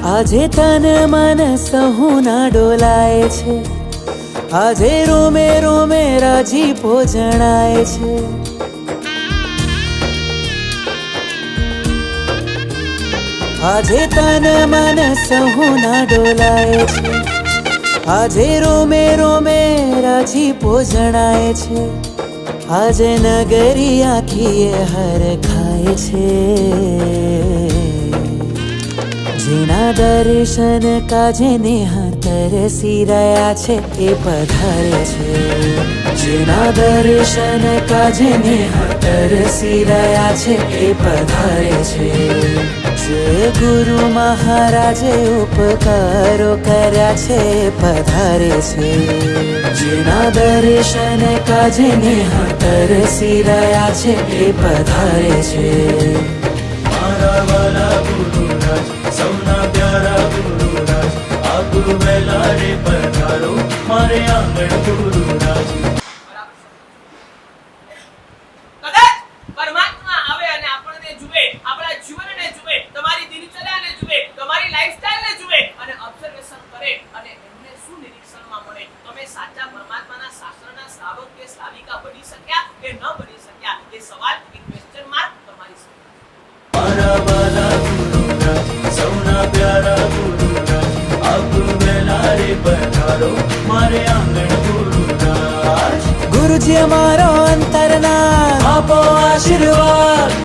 આજે તન મન સહુના ડોલાય છે, આજે રોમે રોમે રાજીપો જણાય છે. આજે તન મન સહુના ડોલાય છે, આજે રોમે રોમે રાજીપો જણાય છે. આજે નગરી આખીએ હરખાય છે, જેના દર્શન કાજે નેહા તરસી રહ્યા છે એ પધારે છે. જેના દર્શન કાજે નેહા તરસી રહ્યા છે એ પધારે છે. જે ગુરુ મહારાજે ઉપકારો કર્યા છે એ પધારે છે. જેના દર્શન કાજે નેહા તરસી રહ્યા છે એ પધારે છે. મારા વાલા ગુરુરાજ, સૌના પ્યારા ગુરુરાજ, આ ગુરુ વહેલા રે પધારો મારે આંગણ ગુરુરાજ. કદાચ પરમાત્મા આવે અને આપણને જુએ, આપણા જીવનને જુએ, તમારી દિનચર્યાને જુએ, તમારી લાઈફસ્ટાઈલને જુએ અને ઓબ્ઝર્વેશન કરે અને એમને શું નિરીક્ષણમાં મળે? તમે સાચા પરમાત્માના શાસ્ત્રના શ્રાવક કે શ્રાવિકા બની શક્યા કે ન બની શક્યા? એ સવાલ, એક ક્વેશ્ચન માર્ક તમારી સામે. મારા વાલા ગુરુરાજ, સૌના પ્યારા ગુરુરાજ, આ ગુરુ વહેલા રે પધારો મારે આંગણ ગુરુરાજ. ગુરુજી અમારો અંતરના આપો આશીર્વાદ.